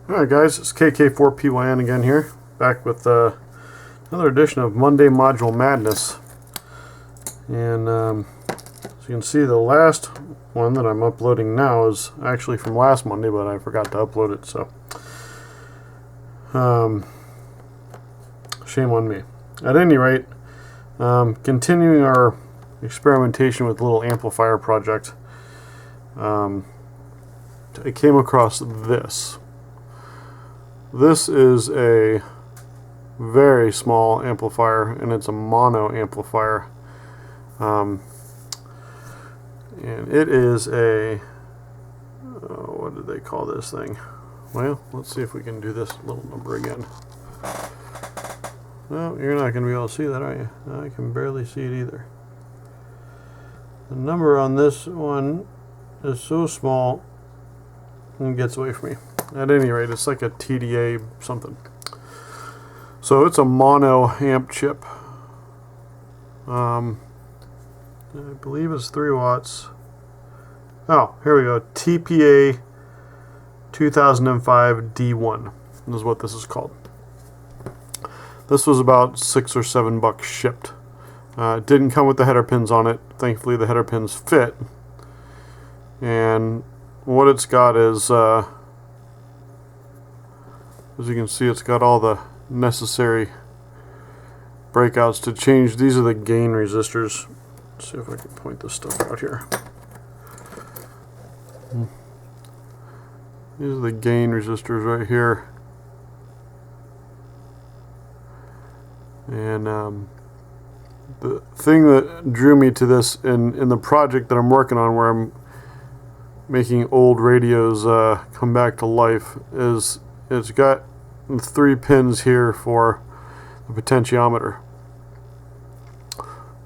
Alright guys, it's KK4PYN again here, back with another edition of Monday Module Madness. And as you can see, the last one that I'm uploading now is actually from last Monday, but I forgot to upload it, so shame on me. At any rate, continuing our experimentation with the little amplifier project, I came across this. This is a very small amplifier, and it's a mono amplifier. And it is a, what did they call this thing? Well, let's see if we can do this little number again. No, you're not going to be able to see that, are you? I can barely see it either. The number on this one is so small and gets away from me. At any rate, it's like a TDA something. So it's a mono amp chip. I believe it's 3 watts. Oh, here we go. TPA 2005 D1 is what this is called. This was about $6 or $7 shipped. It didn't come with the header pins on it. Thankfully, the header pins fit. And what it's got is, as you can see, it's got all the necessary breakouts to change. These are the gain resistors. Let's see if I can point this stuff out here. These are the gain resistors right here. And the thing that drew me to this in the project that I'm working on, where I'm making old radios come back to life, is it's got 3 pins here for the potentiometer.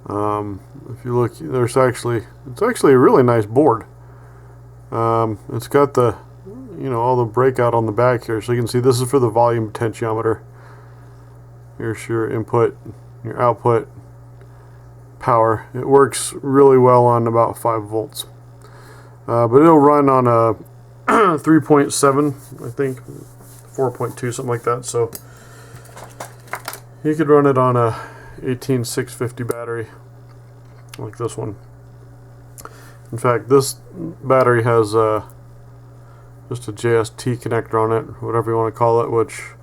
If you look, it's actually a really nice board. It's got the, all the breakout on the back here, so you can see this is for the volume potentiometer. Here's your input, your output, power. It works really well on about 5 volts. But it'll run on a 3.7, I think, 4.2, something like that. So you could run it on a 18650 battery, like this one. In fact, this battery has just a JST connector on it, whatever you want to call it, which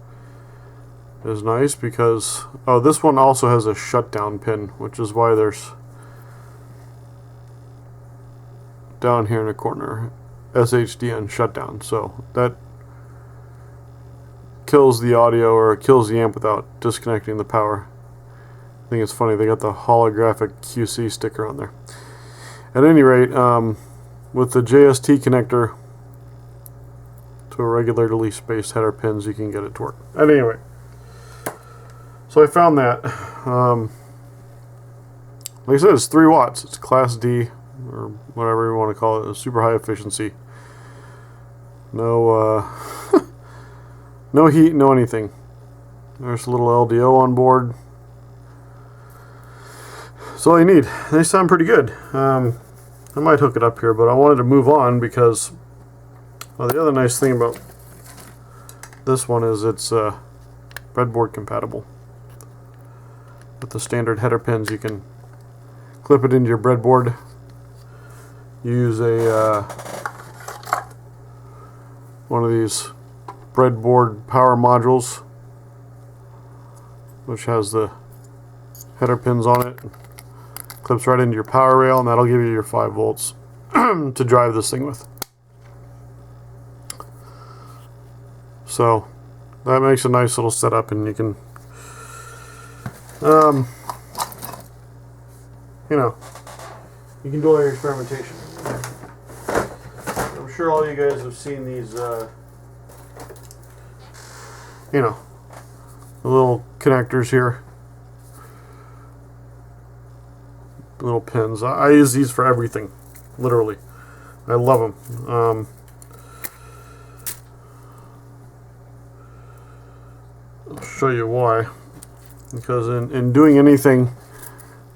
is nice because, oh, this one also has a shutdown pin, which is why there's down here in the corner SHDN shutdown. So that kills the audio, or kills the amp without disconnecting the power. I think it's funny, they got the holographic QC sticker on there. At any rate, with the JST connector to a regularly spaced header pins, you can get it to work. At any rate, so I found that. Like I said, it's 3 watts. It's Class D, or whatever you want to call it. It's super high efficiency. No, no heat, no anything. There's a little LDO on board. That's all you need. They sound pretty good. I might hook it up here, but I wanted to move on because, well, the other nice thing about this one is it's breadboard compatible. With the standard header pins, you can clip it into your breadboard. Use a one of these breadboard power modules, which has the header pins on it. Clips right into your power rail, and that'll give you your 5 volts to drive this thing with. So that makes a nice little setup, and you can you can do all your experimentation. I'm sure all you guys have seen these, the little connectors here, little pins. I use these for everything, literally. I love them. I'll show you why. Because in doing anything,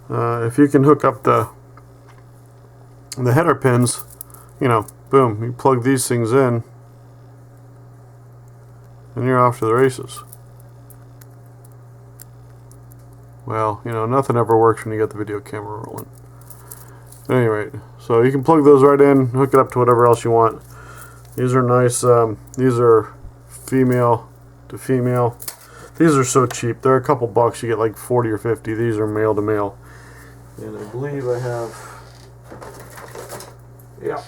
if you can hook up the header pins, boom, you plug these things in, and you're off to the races. Well, you know, nothing ever works when you get the video camera rolling. At any rate, so you can plug those right in, hook it up to whatever else you want. These are nice. These are female to female. These are so cheap. They're a couple bucks. You get like 40 or 50. These are male to male. And I believe I have, yeah.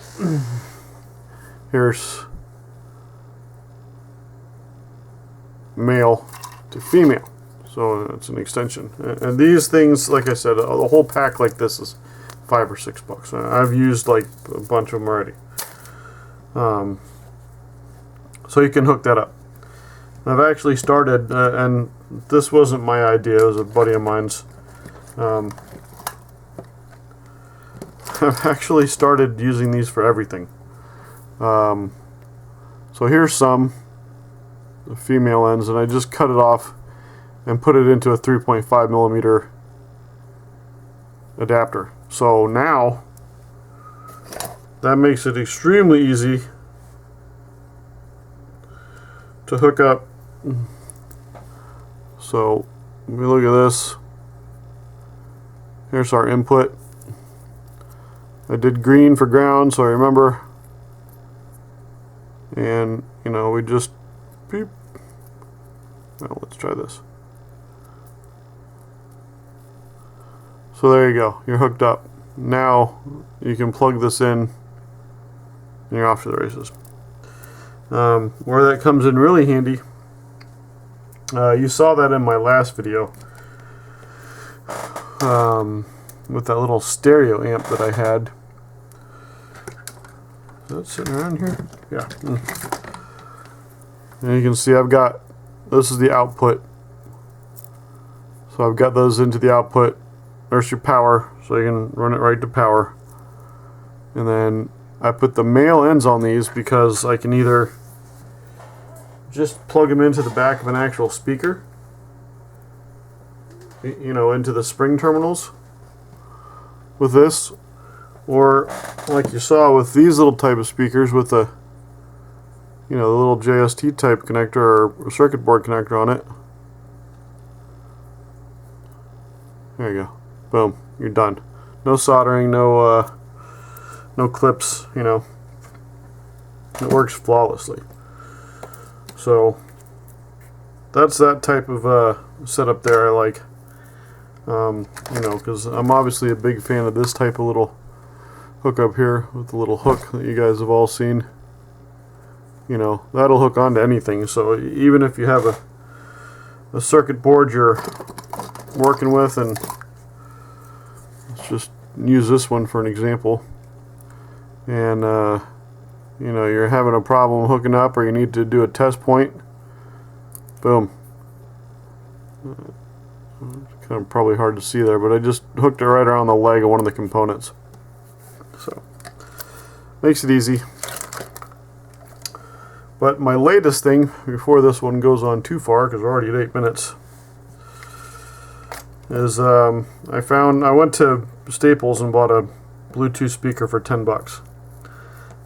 Here's male to female. So it's an extension. And these things, like I said, the whole pack like this is $5 or $6. I've used like a bunch of them already. So you can hook that up. I've actually started, and this wasn't my idea, it was a buddy of mine's. I've actually started using these for everything. So here's some the female ends, and I just cut it off and put it into a 3.5 millimeter adapter. So now that makes it extremely easy to hook up. So let me look at this. Here's our input. I did green for ground, so I remember. And you know, we just beep. Well, let's try this. So there you go, you're hooked up. Now you can plug this in and you're off to the races. Where that comes in really handy, you saw that in my last video with that little stereo amp that I had. Is that sitting around here? Yeah. And you can see I've got, this is the output. So I've got those into the output. There's your power, so you can run it right to power. And then I put the male ends on these because I can either just plug them into the back of an actual speaker, you know, into the spring terminals with this, or like you saw with these little type of speakers with the, you know, the little JST type connector or circuit board connector on it. There you go. Boom, you're done. No soldering, no clips, you know. It works flawlessly. So that's that type of setup there I like. You know, because I'm obviously a big fan of this type of little hookup here with the little hook that you guys have all seen. You know, that'll hook onto anything. So even if you have a circuit board you're working with, and let's just use this one for an example, and you know, you're having a problem hooking up or you need to do a test point, boom. Kind of probably hard to see there, but I just hooked it right around the leg of one of the components. So makes it easy. But my latest thing, before this one goes on too far, because we're already at 8 minutes, is I went to Staples and bought a Bluetooth speaker for $10.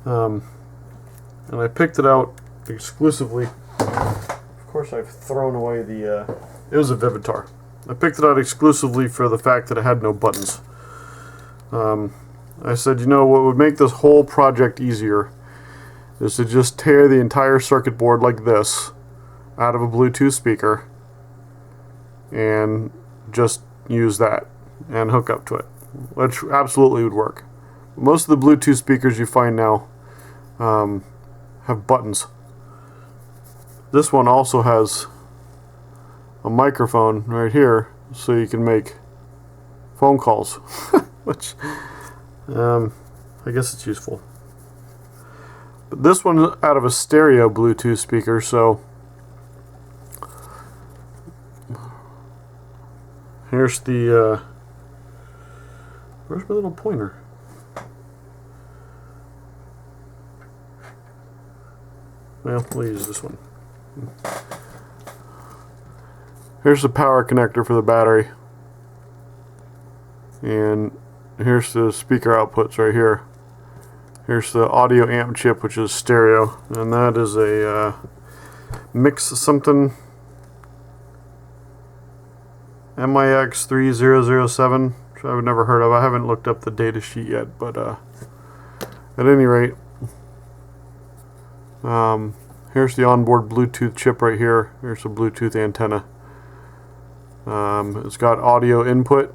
And I picked it out exclusively. Of course, I've thrown away the, it was a Vivitar. I picked it out exclusively for the fact that it had no buttons. I said, you know, what would make this whole project easier is to just tear the entire circuit board like this out of a Bluetooth speaker and just use that and hook up to it, which absolutely would work. Most of the Bluetooth speakers you find now have buttons. This one also has a microphone right here, so you can make phone calls, which I guess it's useful. But this one's out of a stereo Bluetooth speaker, so here's the where's my little pointer? Well, we'll use this one. Here's the power connector for the battery, and here's the speaker outputs right here. Here's the audio amp chip, which is stereo, and that is a mix something. MIX 3007, which I've never heard of. I haven't looked up the data sheet yet, but at any rate, here's the onboard Bluetooth chip right here. Here's a Bluetooth antenna. It's got audio input.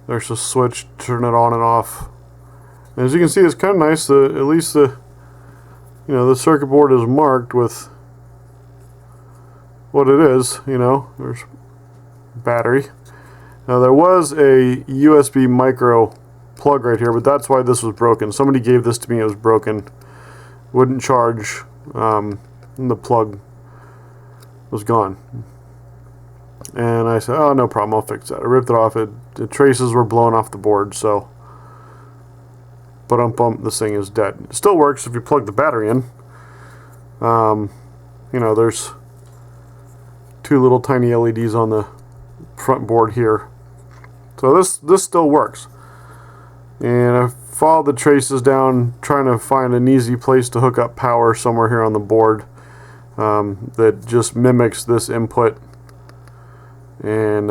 There's a switch to turn it on and off. And as you can see, it's kind of nice. At least the circuit board is marked with what it is. There's battery. Now there was a USB micro plug right here, but that's why this was broken. Somebody gave this to me. It was broken. Wouldn't charge. And the plug was gone. And I said, oh, no problem, I'll fix that. I ripped it off. The traces were blown off the board, so this thing is dead. It still works if you plug the battery in. There's two little tiny LEDs on the front board here. So this still works. And I followed the traces down, trying to find an easy place to hook up power somewhere here on the board that just mimics this input. And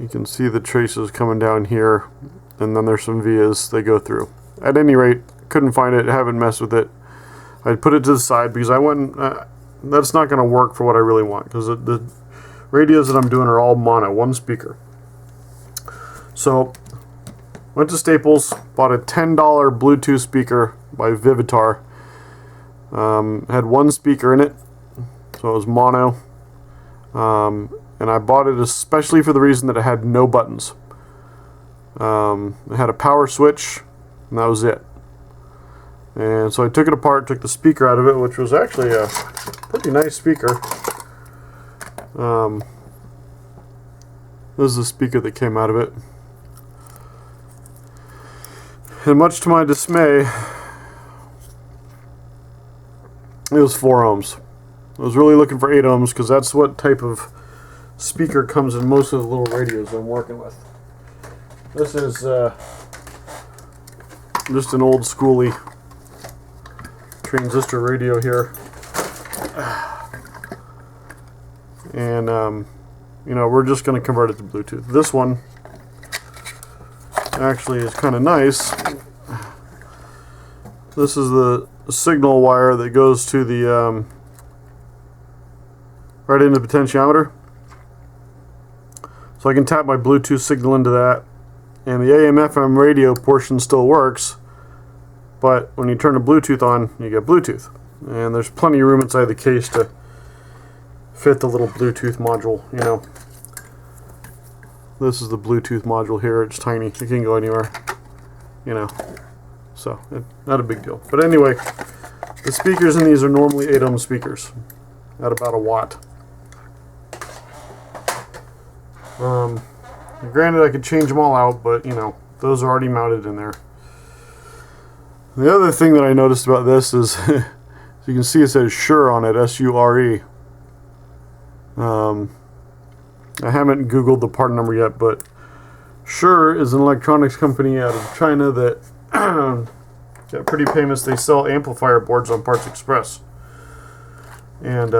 you can see the traces coming down here, and then there's some vias they go through. At any rate, couldn't find it, haven't messed with it. I put it to the side because I went, that's not going to work for what I really want, because the radios that I'm doing are all mono, one speaker. So went to Staples, bought a $10 Bluetooth speaker by Vivitar. Had one speaker in it, so it was mono. And I bought it especially for the reason that it had no buttons. It had a power switch, and that was it. And so I took it apart, took the speaker out of it, which was actually a pretty nice speaker. This is the speaker that came out of it. And much to my dismay, it was 4 ohms. I was really looking for 8 ohms because that's what type of speaker comes in most of the little radios I'm working with. This is just an old schooly transistor radio here. And we're just going to convert it to Bluetooth. This one actually is kind of nice. This is the signal wire that goes to the right into the potentiometer. So I can tap my Bluetooth signal into that, and the AM/FM radio portion still works, but when you turn the Bluetooth on, you get Bluetooth. And there's plenty of room inside the case to fit the little Bluetooth module, This is the Bluetooth module here. It's tiny. It can go anywhere, So, not a big deal. But anyway, the speakers in these are normally 8 ohm speakers at about a watt. Granted, I could change them all out, but, those are already mounted in there. The other thing that I noticed about this is, as you can see, it says Shure on it, S-U-R-E. I haven't Googled the part number yet, but Shure is an electronics company out of China that got pretty famous. They sell amplifier boards on Parts Express. And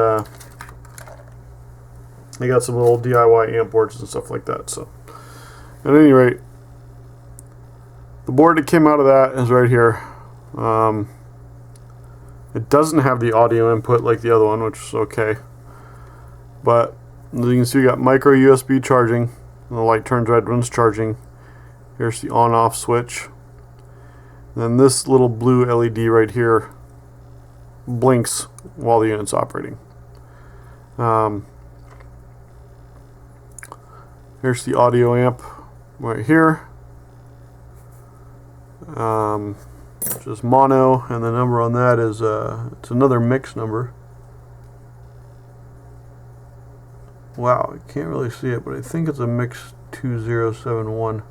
they got some little DIY amp boards and stuff like that. So, at any rate, the board that came out of that is right here. It doesn't have the audio input like the other one, which is okay. But as you can see, we got micro USB charging. And the light turns red when it's charging. Here's the on-off switch. And then this little blue LED right here blinks while the unit's operating. Here's the audio amp right here. Just mono, and the number on that is it's another mix number. Wow, I can't really see it, but I think it's a mix 2071.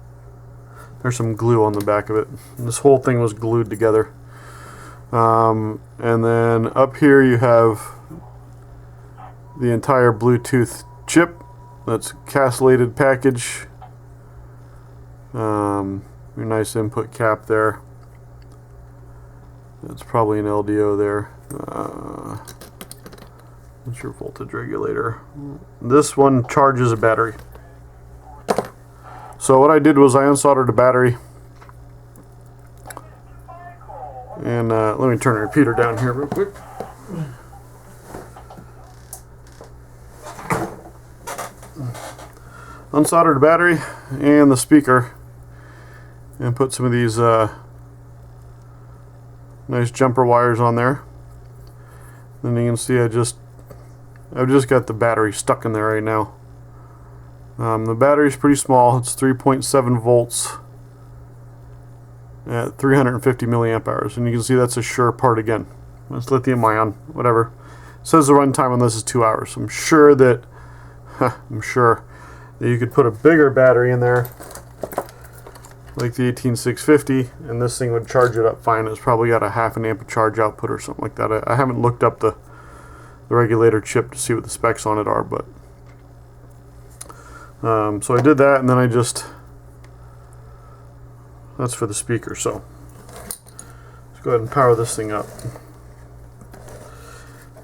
There's some glue on the back of it. And this whole thing was glued together. And then up here you have the entire Bluetooth chip. That's castellated package. Your nice input cap there. That's probably an LDO there. What's your voltage regulator? This one charges a battery. So what I did was I unsoldered a battery. And let me turn the repeater down here real quick. Unsoldered the battery and the speaker, and put some of these nice jumper wires on there. Then you can see I've just got the battery stuck in there right now. The battery is pretty small. It's 3.7 volts at 350 milliamp hours, and you can see that's a Shure part again. It's lithium ion, whatever. It says the runtime on this is 2 hours. I'm sure that you could put a bigger battery in there, like the 18650, and this thing would charge it up fine. It's probably got a 0.5 amp of charge output or something like that. I haven't looked up the regulator chip to see what the specs on it are, but so I did that, and then that's for the speaker. So let's go ahead and power this thing up.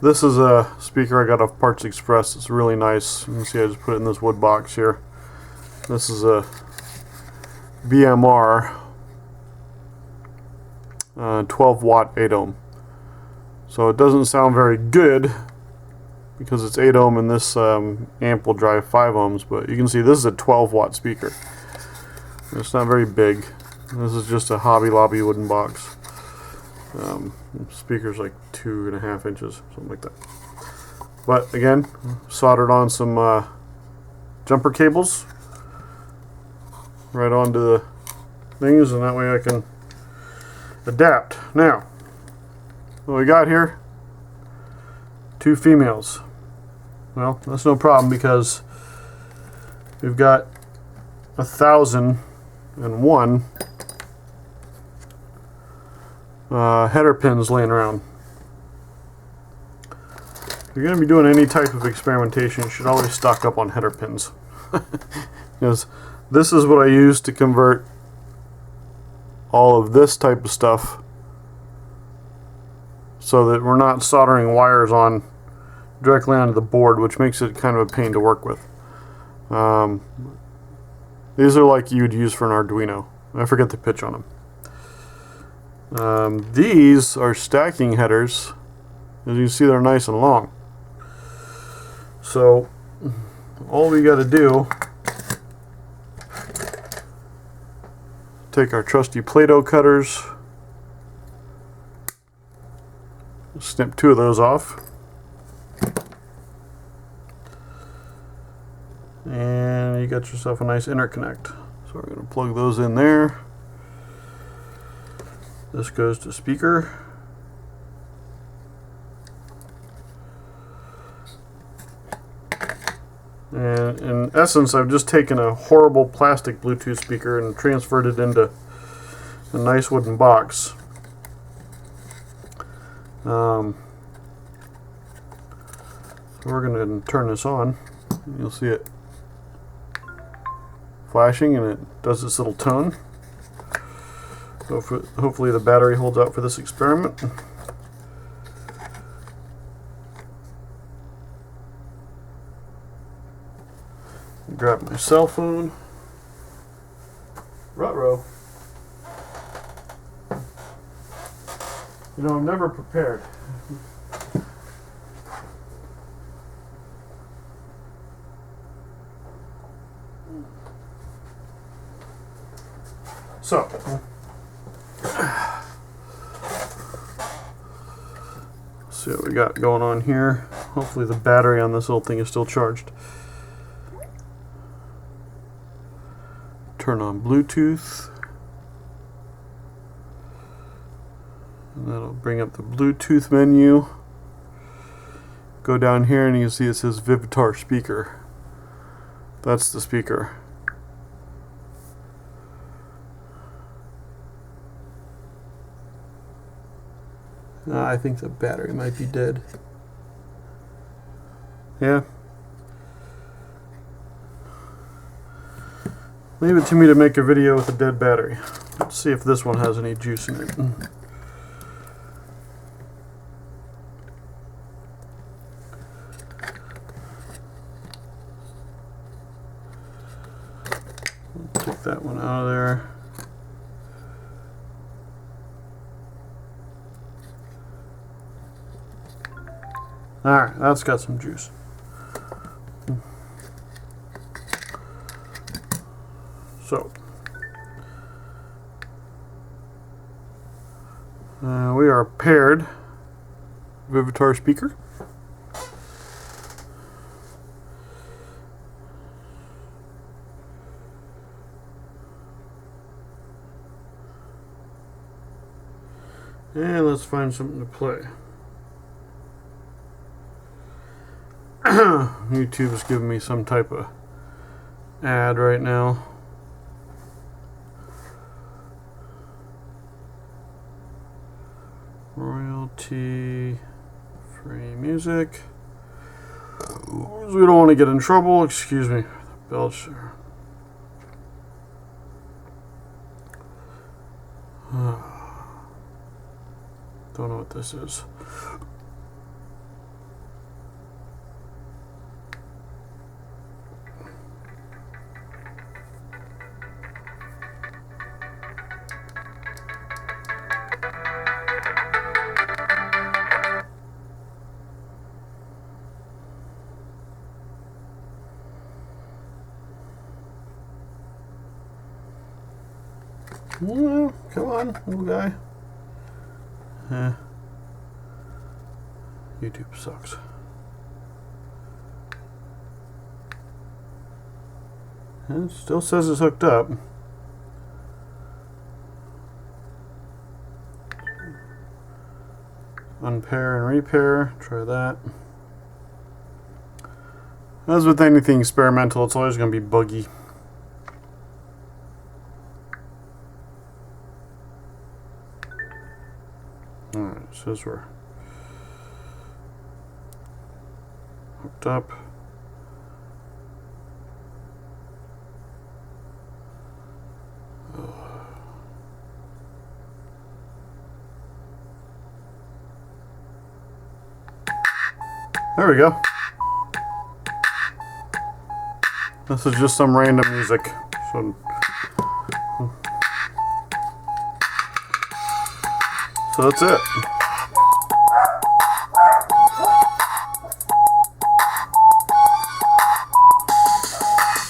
This is a speaker I got off Parts Express. It's really nice. You can see I just put it in this wood box here. This is a BMR 12 watt 8 ohm. So it doesn't sound very good because it's 8 ohm and this amp will drive 5 ohms, but you can see this is a 12 watt speaker. It's not very big. This is just a Hobby Lobby wooden box. Speaker's like 2.5 inches, something like that. But again, soldered on some jumper cables right onto the things, and that way I can adapt. Now, what we got here, 2 females. Well, that's no problem because we've got 1,001 header pins laying around. If you're going to be doing any type of experimentation, you should always stock up on header pins. Because this is what I use to convert all of this type of stuff so that we're not soldering wires on directly onto the board, which makes it kind of a pain to work with. These are like you'd use for an Arduino. I forget the pitch on them. These are stacking headers. As you can see, they're nice and long. So all we got to do, take our trusty Play-Doh cutters, snip 2 of those off, and you got yourself a nice interconnect. So we're going to plug those in there. This goes to speaker. And in essence, I've just taken a horrible plastic Bluetooth speaker and transferred it into a nice wooden box. So we're going to turn this on. You'll see it flashing, and it does this little tone. So hopefully the battery holds out for this experiment. Grab my cell phone. Ruh-roh. You know, I'm never prepared. So, see what we got going on here. Hopefully the battery on this little thing is still charged. Turn on Bluetooth. And that'll bring up the Bluetooth menu. Go down here and you can see it says Vivitar speaker. That's the speaker. I think the battery might be dead. Yeah. Leave it to me to make a video with a dead battery. Let's see if this one has any juice in it. Take that one out of there. Alright, that's got some juice. So, we are paired Vivitar speaker. And let's find something to play. YouTube's giving me some type of ad right now. Royalty free music. We don't want to get in trouble. Excuse me. Belch. Don't know what this is. Well, come on, little guy. YouTube sucks. It still says it's hooked up. Unpair and repair. Try that. As with anything experimental, it's always going to be buggy. Alright, says we're hooked up. There we go. This is just some random music. So that's it.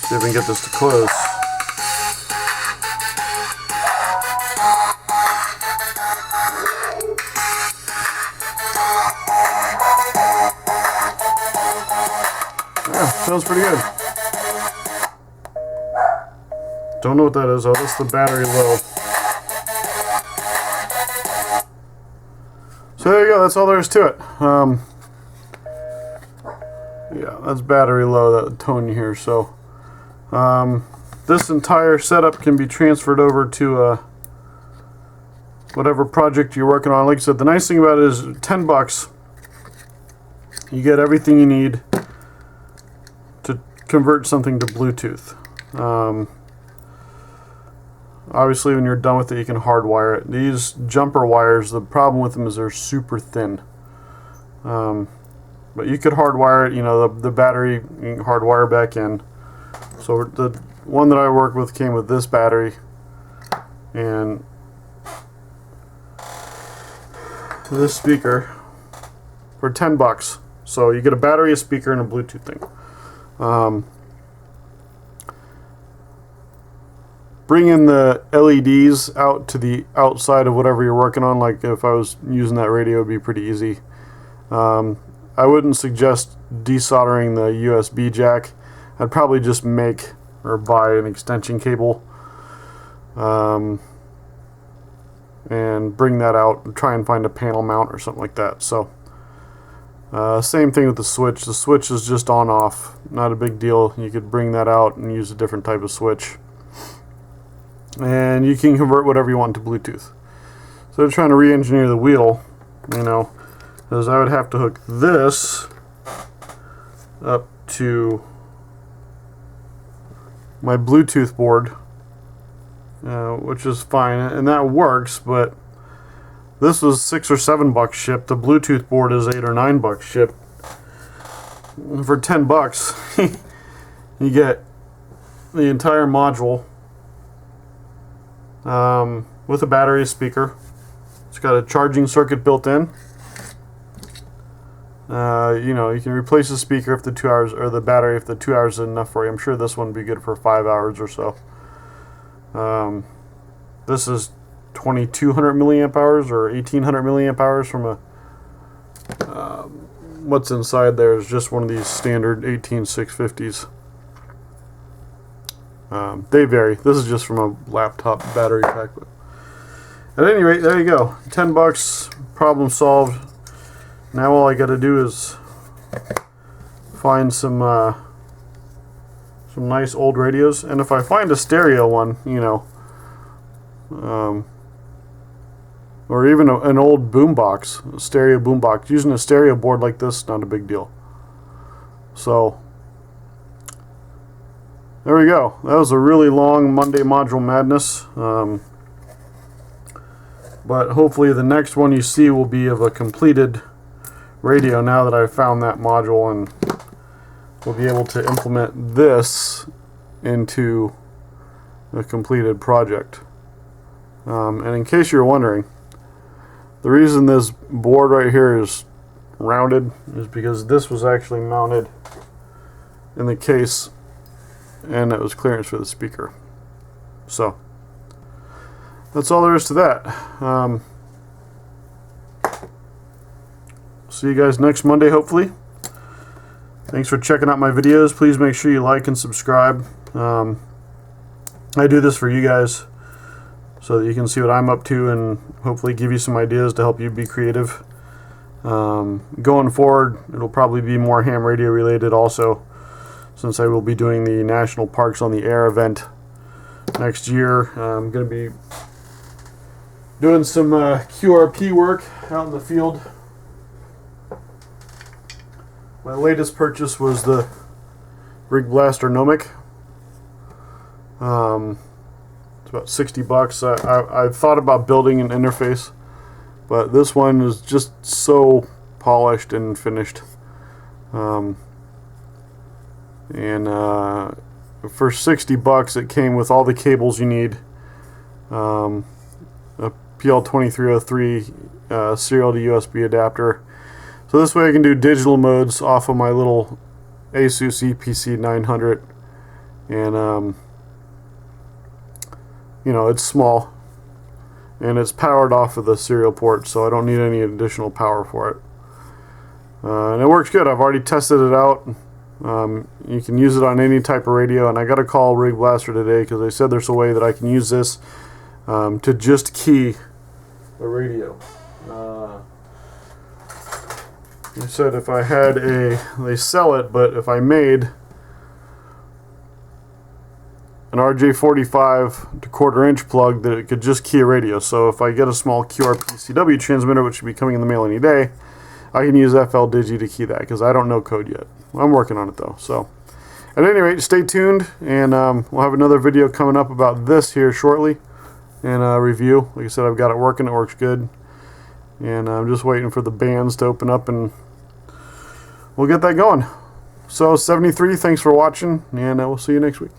See if we can get this to close. Yeah, sounds pretty good. Don't know what that is. Oh, that's the battery low. So there you go, that's all there is to it. Yeah, that's battery low, that tone here. So this entire setup can be transferred over to whatever project you're working on. Like I said, the nice thing about it is $10. You get everything you need to convert something to Bluetooth. Obviously, when you're done with it, you can hardwire it. These jumper wires, the problem with them is they're super thin. But you could hardwire it, you know, the battery, you can hardwire back in. So the one that I worked with came with this battery and this speaker for $10. So you get a battery, a speaker, and a Bluetooth thing. Bringing the LEDs out to the outside of whatever you're working on, like if I was using that radio, it would be pretty easy. I wouldn't suggest desoldering the USB jack. I'd probably just make or buy an extension cable and bring that out and try and find a panel mount or something like that. So same thing with the switch. The switch is just on off, not a big deal. You could bring that out and use a different type of switch. And you can convert whatever you want to Bluetooth. So they're trying to re-engineer the wheel, you know, because I would have to hook this up to my Bluetooth board, which is fine, and that works, but this was $6 or $7 shipped. The Bluetooth board is $8 or $9 shipped. For $10, you get the entire module with a battery speaker. It's got a charging circuit built in. You know, you can replace the speaker if the 2 hours, or the battery if the 2 hours is enough for you. I'm sure this one would be good for 5 hours or so. This is 2200 milliamp hours or 1800 milliamp hours from a what's inside there is just one of these standard 18650s. They vary. This is just from a laptop battery pack. But at any rate, there you go. $10, problem solved. Now all I got to do is find some nice old radios, and if I find a stereo one, you know, or even an old boombox, a stereo boombox, using a stereo board like this, not a big deal. So there we go. That was a really long Monday Module Madness. But hopefully the next one you see will be of a completed radio now that I've found that module, and we'll be able to implement this into a completed project. And in case you're wondering, the reason this board right here is rounded is because this was actually mounted in the case and it was clearance for the speaker. So that's all there is to that. See you guys next Monday, hopefully. Thanks for checking out my videos. Please make sure you like and subscribe. I do this for you guys so that you can see what I'm up to and hopefully give you some ideas to help you be creative. Going forward, it'll probably be more ham radio related also, since I will be doing the National Parks on the Air event next year. I'm going to be doing some QRP work out in the field. My latest purchase was the Rig Blaster Nomic. It's about $60. I've thought about building an interface, but this one is just so polished and finished. For $60 it came with all the cables you need, a PL2303 serial to USB adapter, so this way I can do digital modes off of my little Asus EPC 900, and you know, it's small and it's powered off of the serial port, so I don't need any additional power for it, and it works good. I've already tested it out. You can use it on any type of radio, and I got to call Rig Blaster today because they said there's a way that I can use this to just key the radio. They said if I had they sell it, but if I made an RJ45 to 1/4 inch plug, that it could just key a radio. So if I get a small QRP-CW transmitter, which should be coming in the mail any day, I can use FL Digi to key that, because I don't know code yet. I'm working on it though. So at any rate, stay tuned, and we'll have another video coming up about this here shortly, and review. Like I said, I've got it working, it works good, and I'm just waiting for the bands to open up and we'll get that going. So 73, thanks for watching, and we'll see you next week.